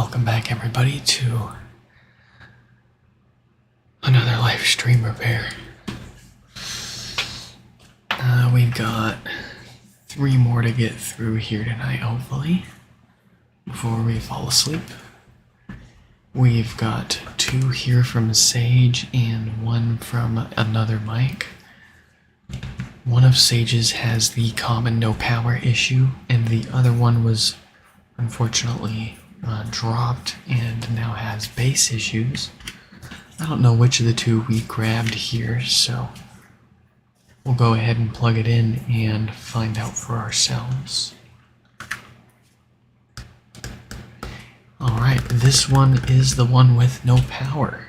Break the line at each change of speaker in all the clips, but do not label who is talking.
Welcome back, everybody, to another live stream repair. We've got 3 more to get through here tonight, hopefully, before we fall asleep. We've got 2 here from Sage and 1 from another mic. One of Sage's has the common no power issue, and the other one was unfortunately dropped and now has bass issues. I don't know which of the 2 we grabbed here, so we'll go ahead and plug it in and find out for ourselves. Alright, this one is the one with no power,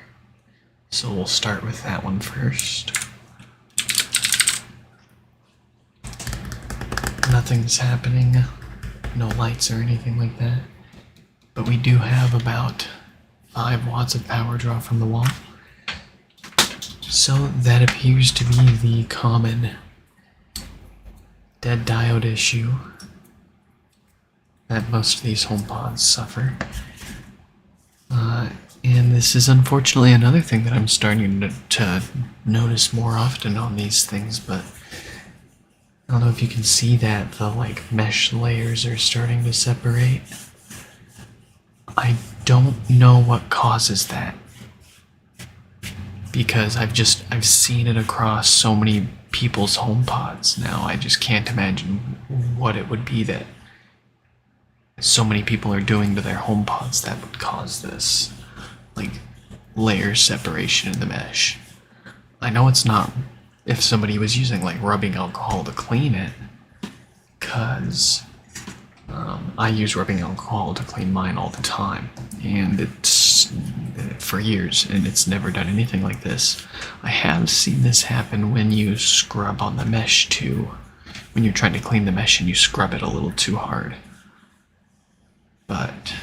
so we'll start with that one first. Nothing's happening, no lights or anything like that, but we do have about 5 watts of power draw from the wall. So that appears to be the common dead diode issue that most of these HomePods suffer. And this is unfortunately another thing that I'm starting to notice more often on these things, but I don't know if you can see that the mesh layers are starting to separate. I don't know what causes that, because I've seen it across so many people's HomePods now. I just can't imagine what it would be that so many people are doing to their HomePods that would cause this, layer separation in the mesh. I know it's not if somebody was using rubbing alcohol to clean it, because I use rubbing alcohol to clean mine all the time, and it's for years, and it's never done anything like this. I have seen this happen when you scrub on the mesh too, when you're trying to clean the mesh and you scrub it a little too hard. But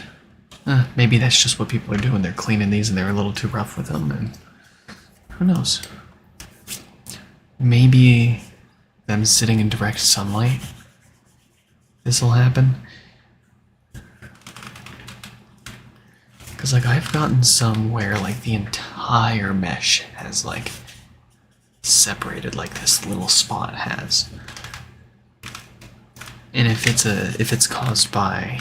maybe that's just what people are doing. They're cleaning these and they're a little too rough with them, and who knows? Maybe them sitting in direct sunlight, this will happen. Because I've gotten some where the entire mesh has separated like this little spot has. And if it's caused by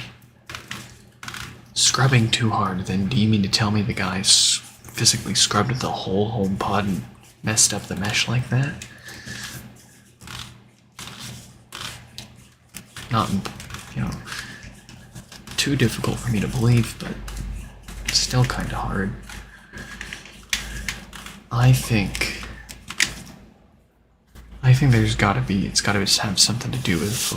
scrubbing too hard, then do you mean to tell me the guys physically scrubbed the whole HomePod and messed up the mesh like that? Not, too difficult for me to believe, but still kind of hard. I think it's gotta have something to do with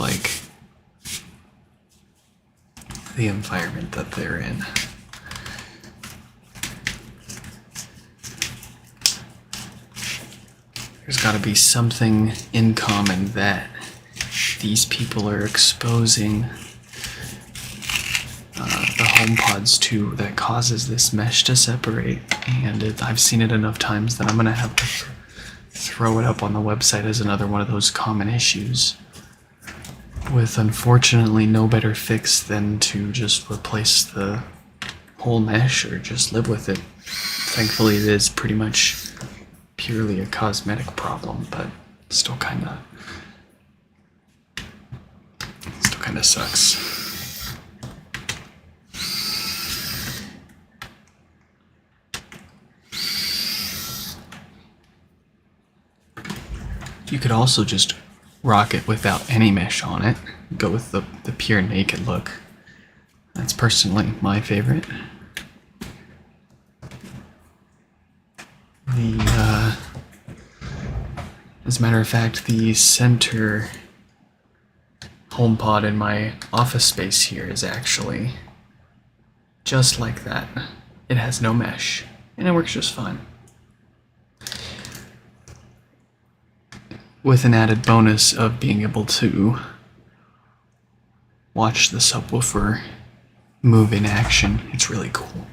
the environment that they're in. There's gotta be something in common that these people are exposing the HomePods to that causes this mesh to separate, and I've seen it enough times that I'm gonna have to throw it up on the website as another one of those common issues, with unfortunately no better fix than to just replace the whole mesh or just live with it. Thankfully it is pretty much purely a cosmetic problem, but still kinda sucks. You could also just rock it without any mesh on it. Go with the pure naked look. That's personally my favorite. As a matter of fact, the center HomePod in my office space here is actually just like that. It has no mesh, and it works just fine. With an added bonus of being able to watch the subwoofer move in action. It's really cool.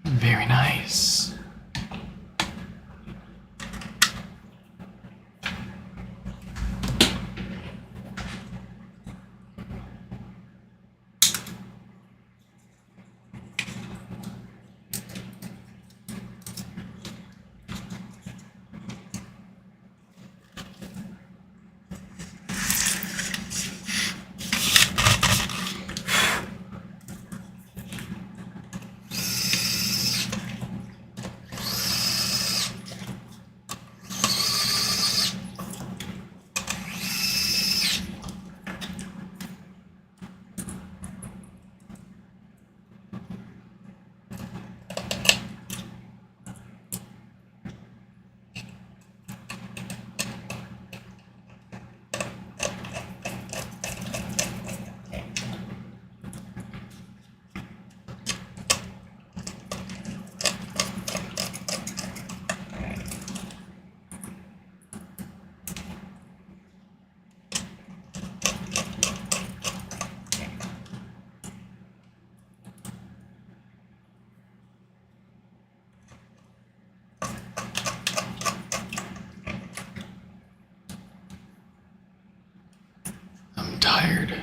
Very nice. I'm tired.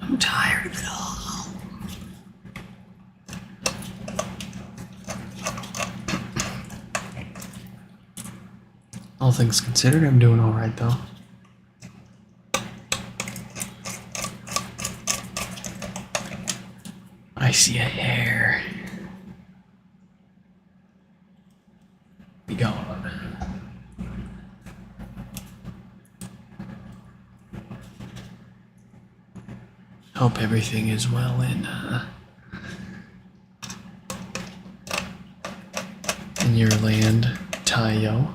I'm tired of it all. All things considered, I'm doing alright though. I see a hair. Be gone. Hope everything is well in your land, Tayo.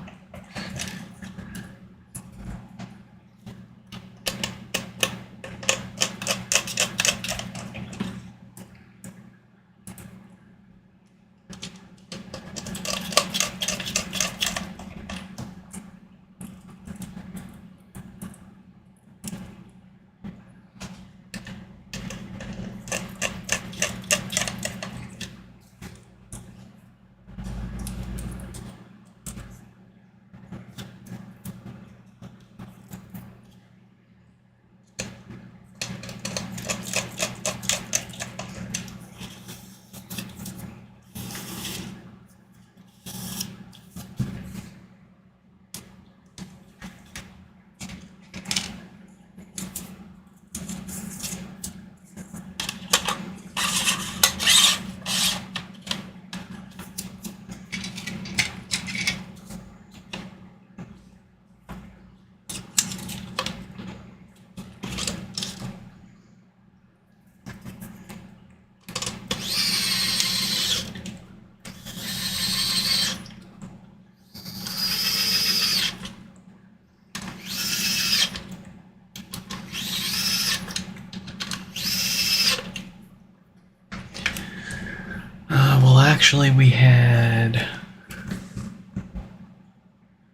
Actually, we had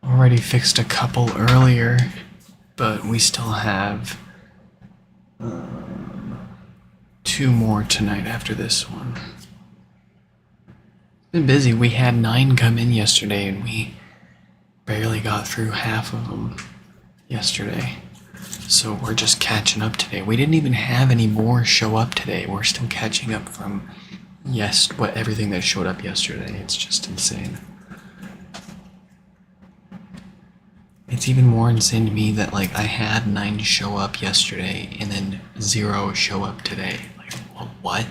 already fixed a couple earlier, but we still have 2 more tonight after this one. Been busy. We had 9 come in yesterday, and we barely got through half of them yesterday. So we're just catching up today. We didn't even have any more show up today. We're still catching up from everything that showed up yesterday. It's just insane. It's even more insane to me that like I had 9 show up yesterday and then 0 show up today. Like, what?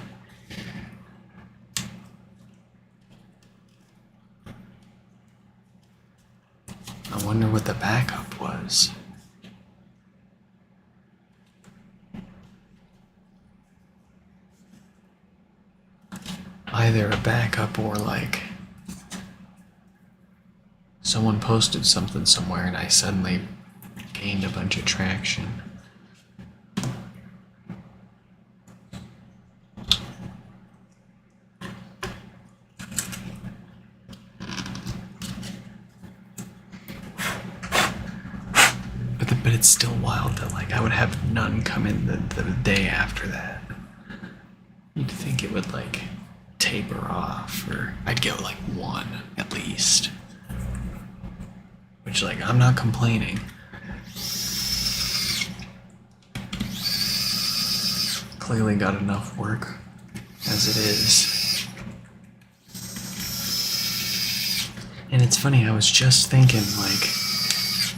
I wonder what the backup was. Either a backup or like someone posted something somewhere and I suddenly gained a bunch of traction. But the but it's still wild that like I would have none come in the day after that. You'd think it would like taper off, or I'd get like one at least. Which, like, I'm not complaining. Clearly got enough work as it is. And it's funny, I was just thinking, like,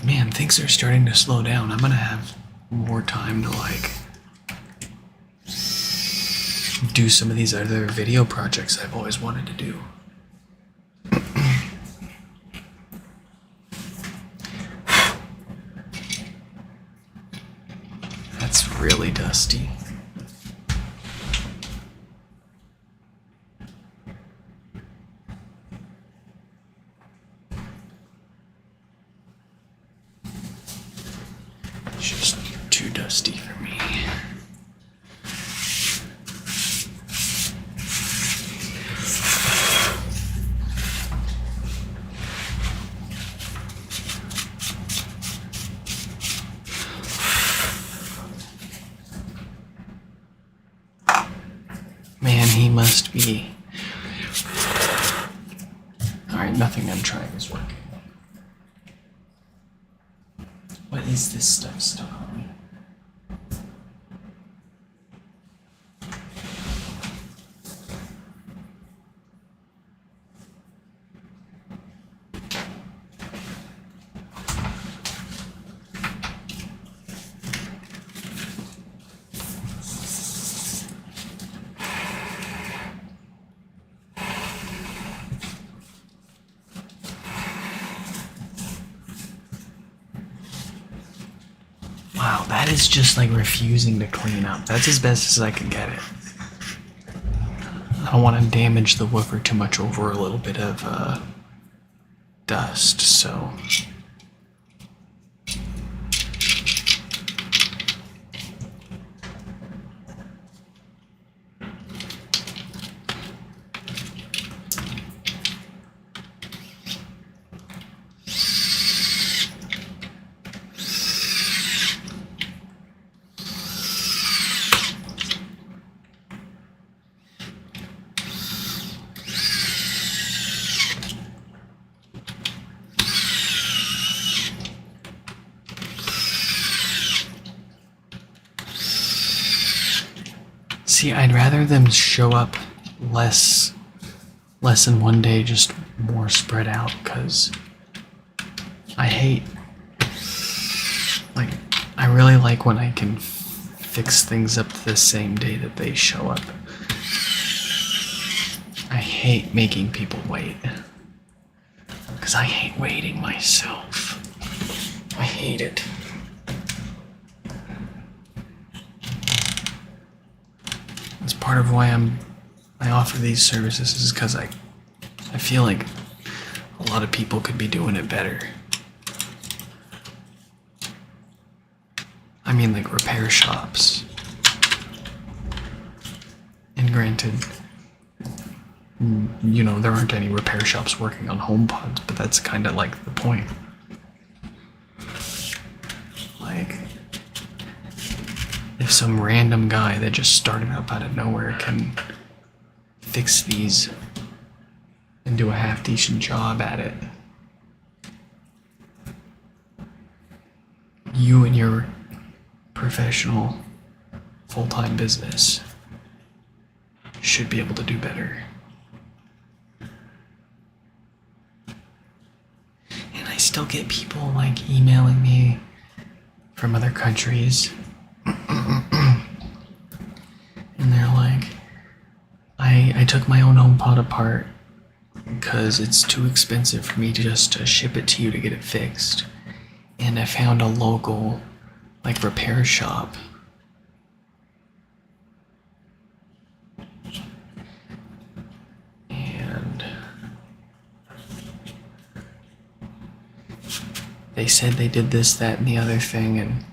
man, things are starting to slow down. I'm gonna have more time to, like, do some of these other video projects I've always wanted to do. That's really dusty. It's just too dusty for me. Man, he must be. Alright, nothing I'm trying is working. What is this stuff stuck on me? Wow, that is just like refusing to clean up. That's as best as I can get it. I don't want to damage the woofer too much over a little bit of dust, so. See, I'd rather them show up less than one day, just more spread out, because I hate, like, I really like when I can fix things up the same day that they show up. I hate making people wait, because I hate waiting myself. I hate it. That's part of why I offer these services, is because I feel like a lot of people could be doing it better. I mean, like repair shops. And granted, you know, there aren't any repair shops working on HomePods, but that's kind of like the point. Like, if some random guy that just started up out of nowhere can fix these and do a half-decent job at it, you and your professional full-time business should be able to do better. And I still get people like emailing me from other countries. And they're like, I took my own HomePod apart because it's too expensive for me to just ship it to you to get it fixed. And I found a local, like, repair shop. And they said they did this, that, and the other thing, and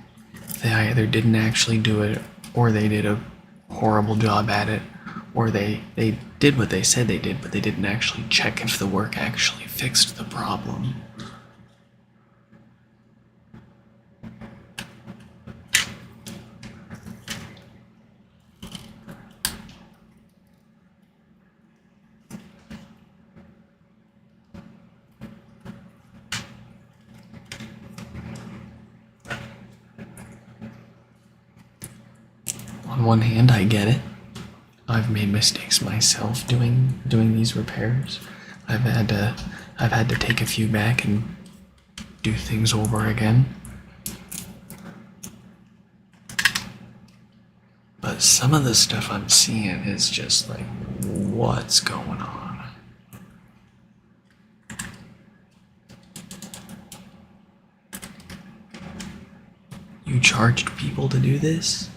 they either didn't actually do it, or they did a horrible job at it, or they did what they said they did, but they didn't actually check if the work actually fixed the problem. On one hand, I get it. I've made mistakes myself doing these repairs. I've had to take a few back and do things over again. But some of the stuff I'm seeing is just like, what's going on? You charged people to do this?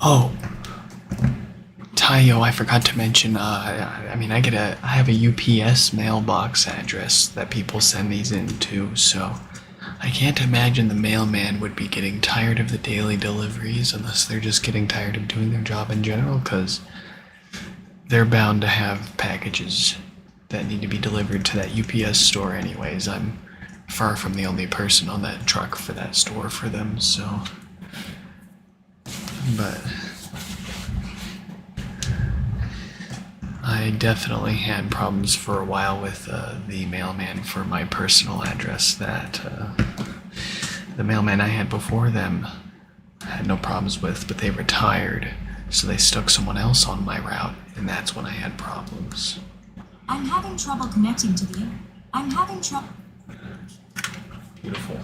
Oh, Tayo, I forgot to mention. I mean, I have a UPS mailbox address that people send these into, so I can't imagine the mailman would be getting tired of the daily deliveries unless they're just getting tired of doing their job in general, because they're bound to have packages that need to be delivered to that UPS store anyways. I'm far from the only person on that truck for that store for them, so. But I definitely had problems for a while with the mailman for my personal address. That the mailman I had before them had no problems with, but they retired, so they stuck someone else on my route, and that's when I had problems.
I'm having trouble connecting to the. I'm having trouble.
Beautiful.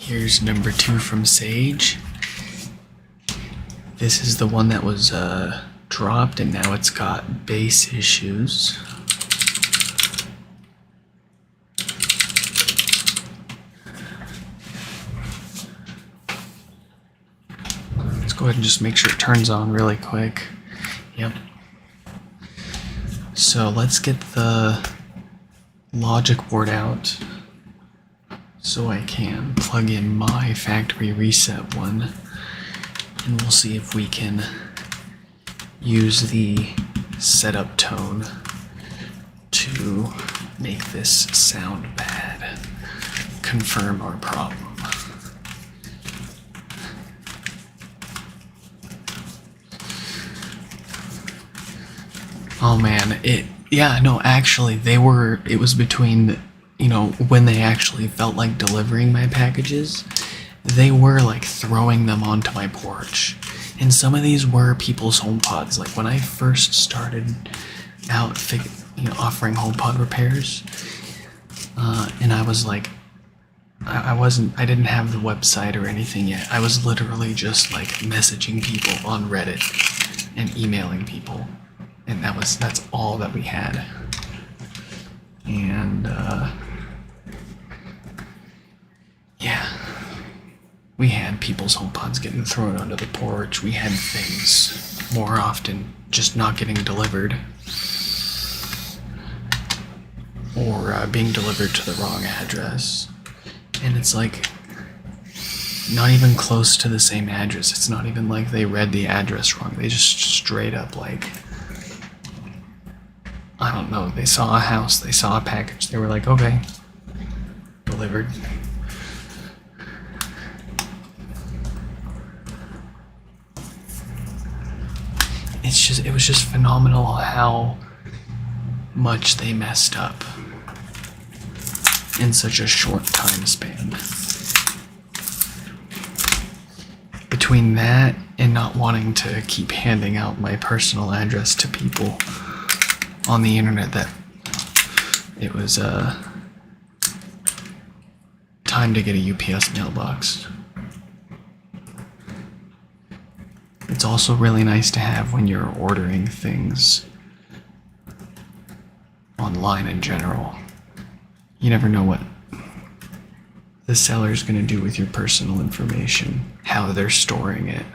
Here's number 2 from Sage. This is the one that was dropped, and now it's got bass issues. go ahead and just make sure it turns on really quick. Yep. So let's get the logic board out so I can plug in my factory reset one, and we'll see if we can use the setup tone to make this sound bad, confirm our problem. Oh man, actually it was between, when they actually felt like delivering my packages, they were like throwing them onto my porch. And some of these were people's HomePods. Like when I first started out offering HomePod repairs, and I was like, I didn't have the website or anything yet. I was literally just like messaging people on Reddit and emailing people. And that's all that we had. And yeah, we had people's HomePods getting thrown onto the porch. We had things more often just not getting delivered, or being delivered to the wrong address. And it's like not even close to the same address. It's not even like they read the address wrong. They just straight up like, I don't know, they saw a house, they saw a package, they were like, okay, delivered. It was just phenomenal how much they messed up in such a short time span. Between that and not wanting to keep handing out my personal address to people on the internet, that it was time to get a UPS mailbox. It's also really nice to have when you're ordering things online in general. You never know what the seller's going to do with your personal information, how they're storing it.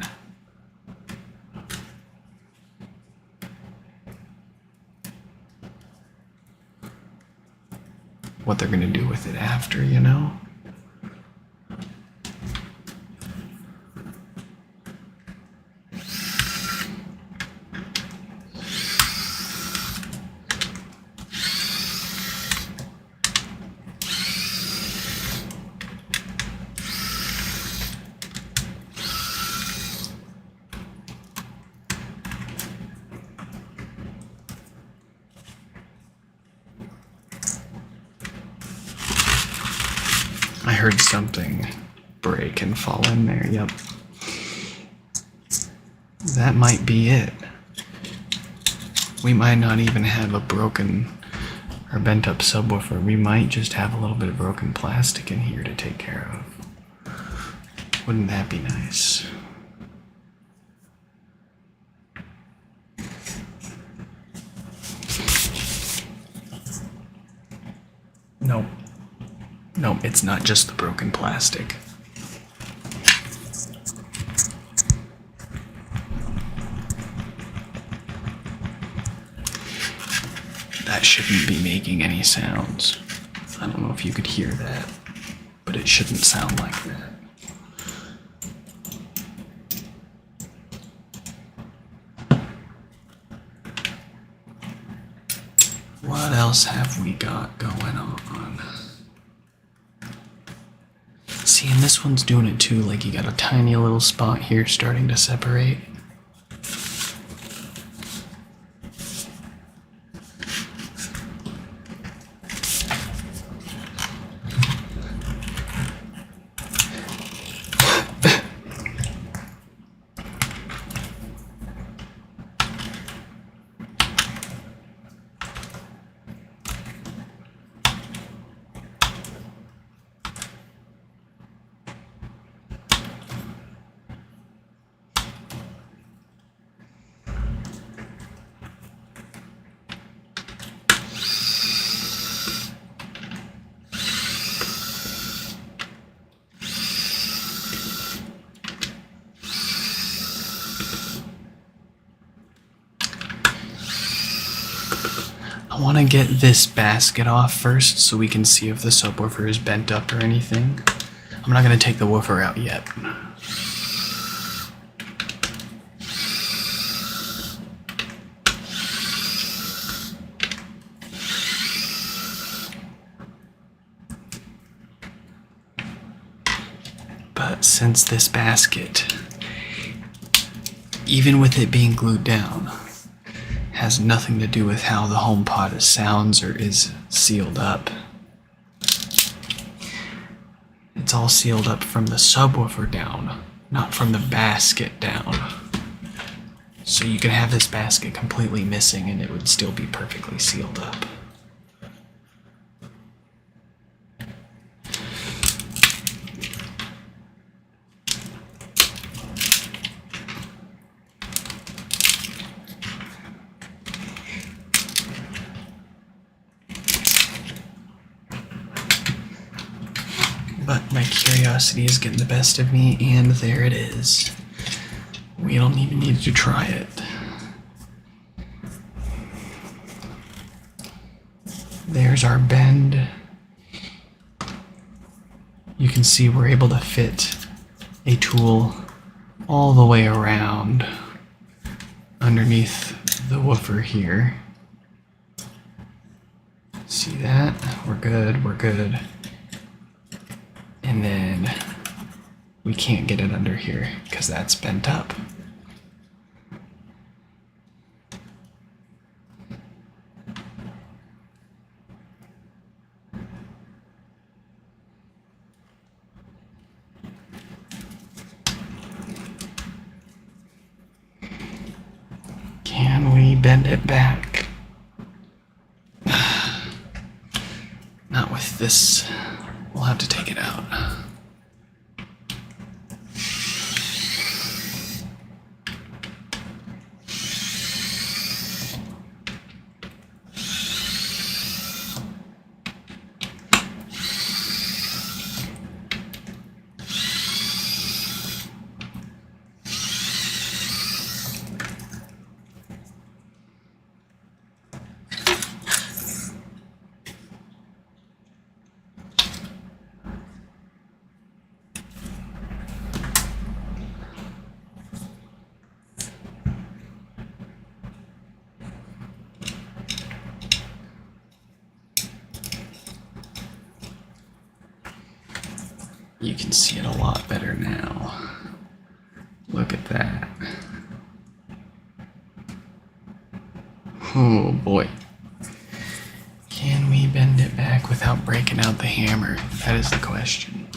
What they're going to do with it after, I heard something break and fall in there. Yep. That might be it. We might not even have a broken or bent up subwoofer. We might just have a little bit of broken plastic in here to take care of. Wouldn't that be nice? Nope. No, it's not just the broken plastic. That shouldn't be making any sounds. I don't know if you could hear that, but it shouldn't sound like that. What else have we got going on? See, and this one's doing it too, like you got a tiny little spot here starting to separate. I want to get this basket off first so we can see if the subwoofer is bent up or anything. I'm not going to take the woofer out yet. But since this basket, even with it being glued down, has nothing to do with how the HomePod sounds or is sealed up. It's all sealed up from the subwoofer down, not from the basket down. So you could have this basket completely missing and it would still be perfectly sealed up. But my curiosity is getting the best of me, and there it is. We don't even need to try it. There's our bend. You can see we're able to fit a tool all the way around underneath the woofer here. See that? We're good, we're good. And then we can't get it under here because that's bent up. Can we bend it back? Not with this. We'll have to take it out. You can see it a lot better now. Look at that. Oh boy. Can we bend it back without breaking out the hammer? That is the question.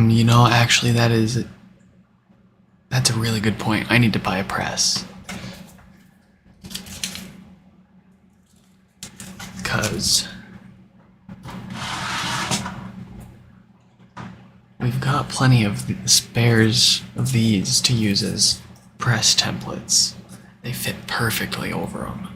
You know, actually, that's a really good point. I need to buy a press. Because we've got plenty of spares of these to use as press templates. They fit perfectly over them.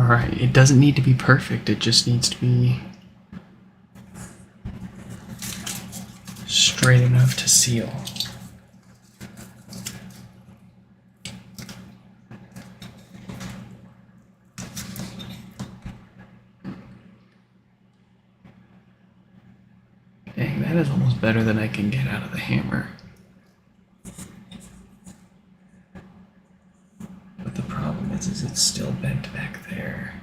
Right. It doesn't need to be perfect. It just needs to be straight enough to seal. Dang, that is almost better than I can get out of the hammer. But the problem is it's still bent back there.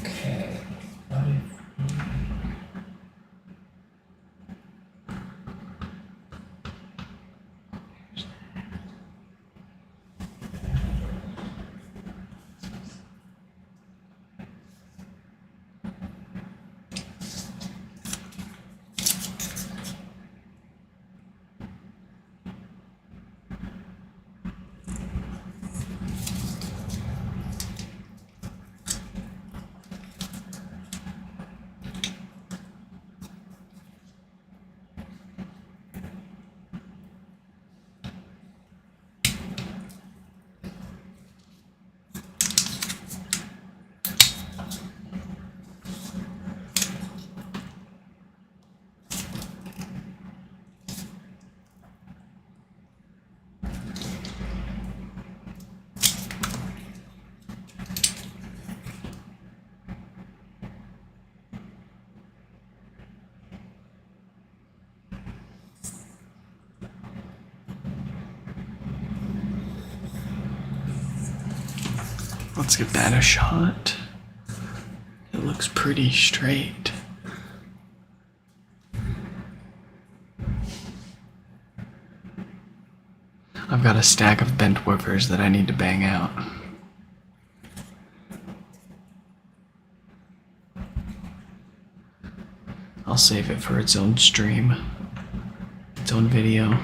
Okay. What if Let's give that a shot. It looks pretty straight. I've got a stack of bent woofers that I need to bang out. I'll save it for its own stream, its own video.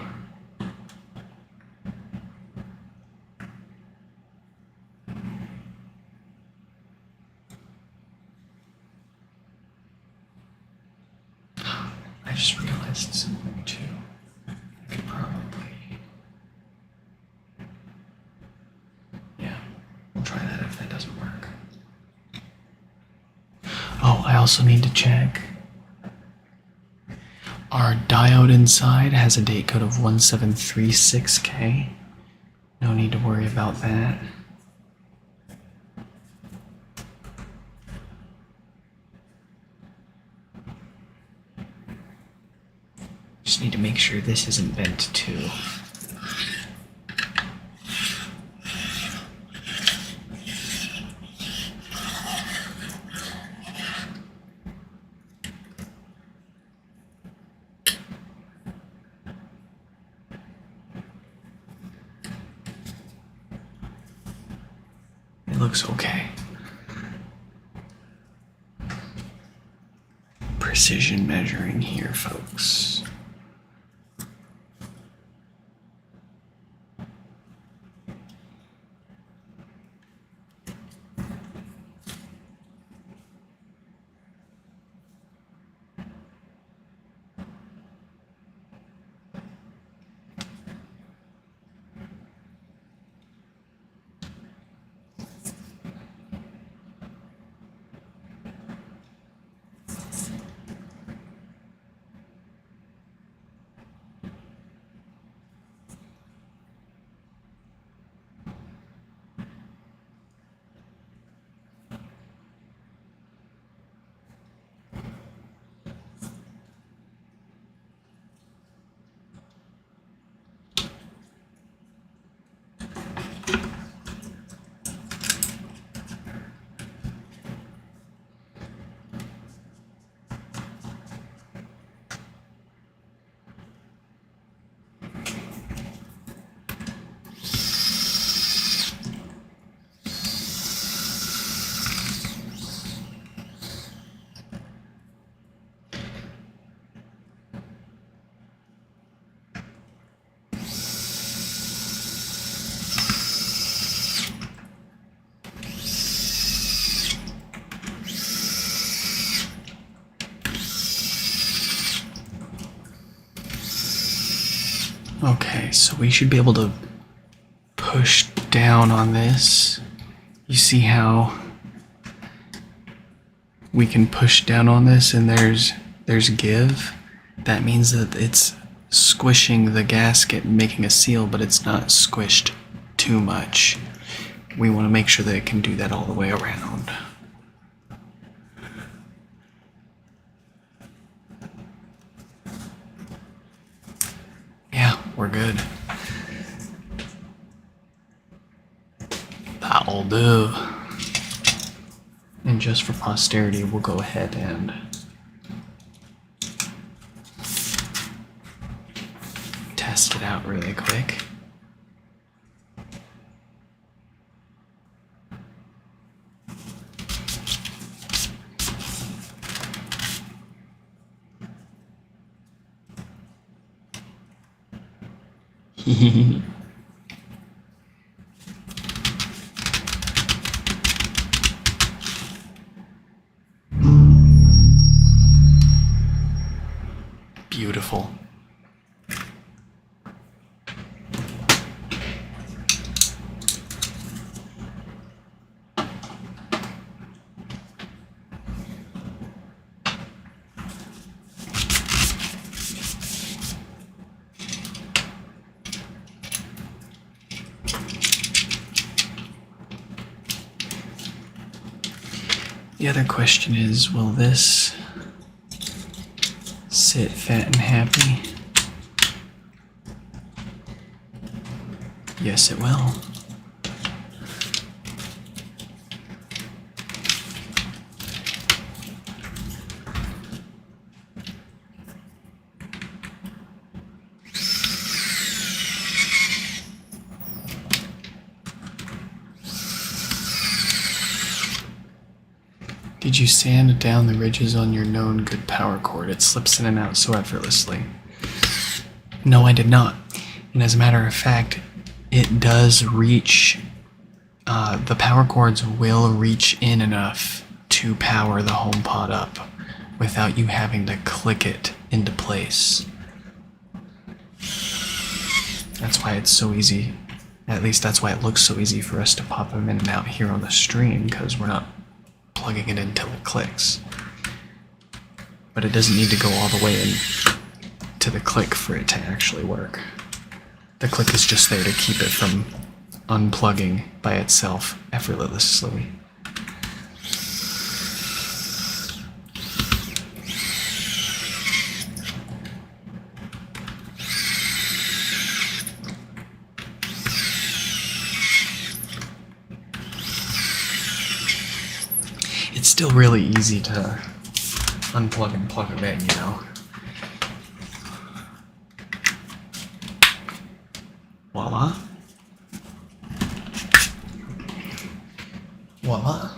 I just realized something too. I could probably. Yeah, we'll try that if that doesn't work. Oh, I also need to check. Our diode inside has a date code of 1736K. No need to worry about that. Just need to make sure this isn't bent too. It looks okay. Precision measuring here, folks. Okay, so we should be able to push down on this. You see how we can push down on this and there's give? That means that it's squishing the gasket and making a seal, but it's not squished too much. We want to make sure that it can do that all the way around. Yeah, we're good. That'll do. And just for posterity, we'll go ahead and test it out really quick. Beautiful. The other question is, will this sit fat and happy? Yes, it will. Did you sand down the ridges on your known good power cord? It slips in and out so effortlessly. No, I did not. And as a matter of fact, it does reach, the power cords will reach in enough to power the HomePod up without you having to click it into place. That's why it's so easy. At least that's why it looks so easy for us to pop them in and out here on the stream, because we're not plugging it in until it clicks. But it doesn't need to go all the way in to the click for it to actually work. The click is just there to keep it from unplugging by itself effortlessly. It's still really easy to unplug and plug them in, you know? Voila. Voila.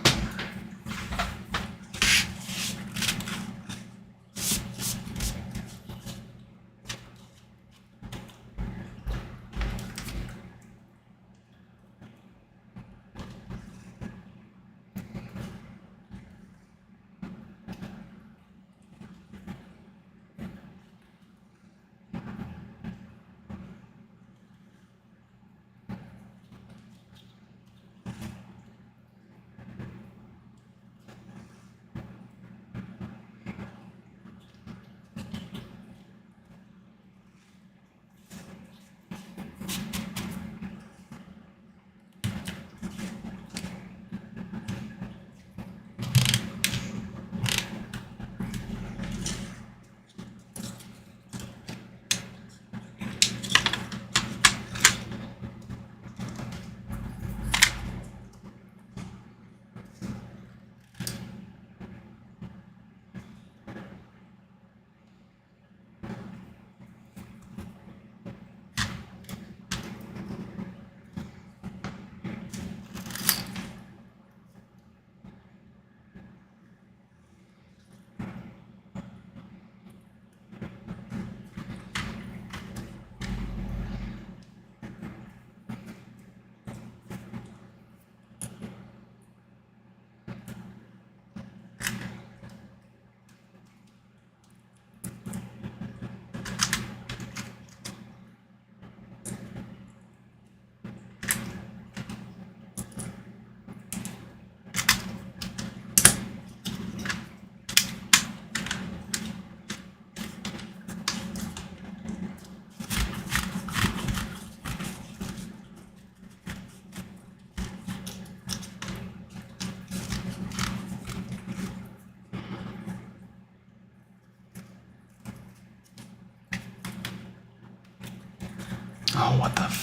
what the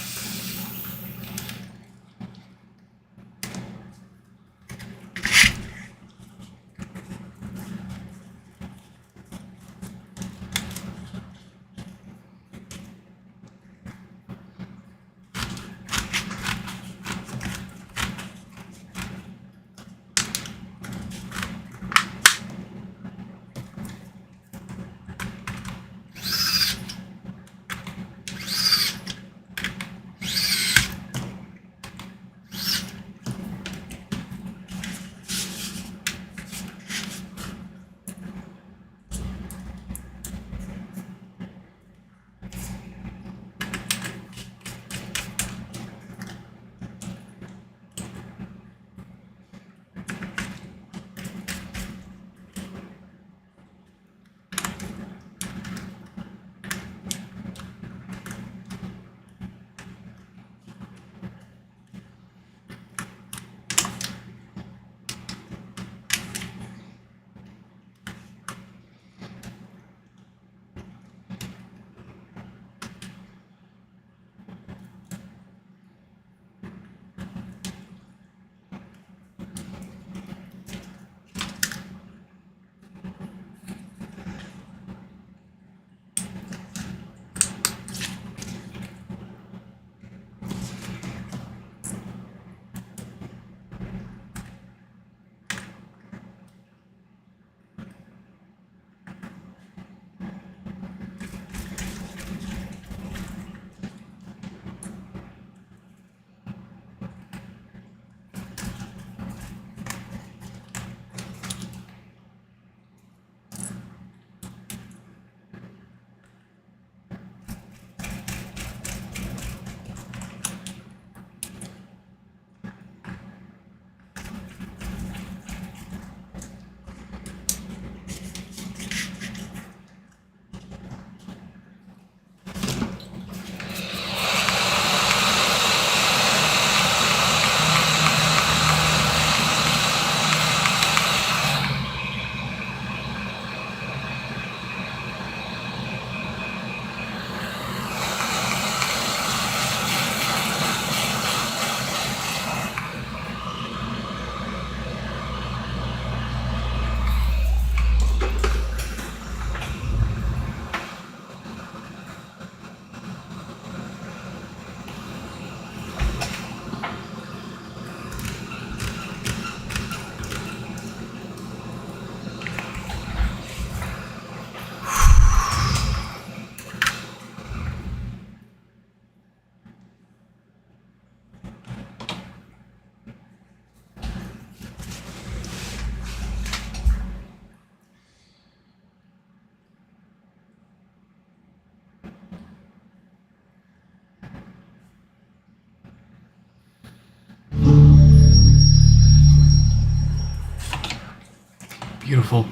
Beautiful.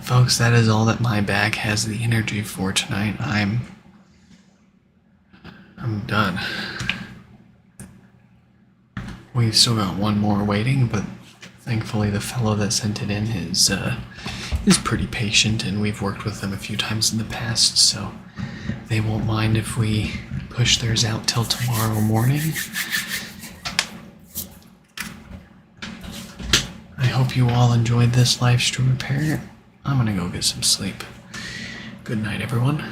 Folks, that is all that my bag has the energy for tonight. I'm done. We've still got one more waiting, but thankfully the fellow that sent it in is pretty patient, and we've worked with them a few times in the past, so they won't mind if we push theirs out till tomorrow morning. I hope you all enjoyed this live stream repair. I'm gonna go get some sleep. Good night, everyone.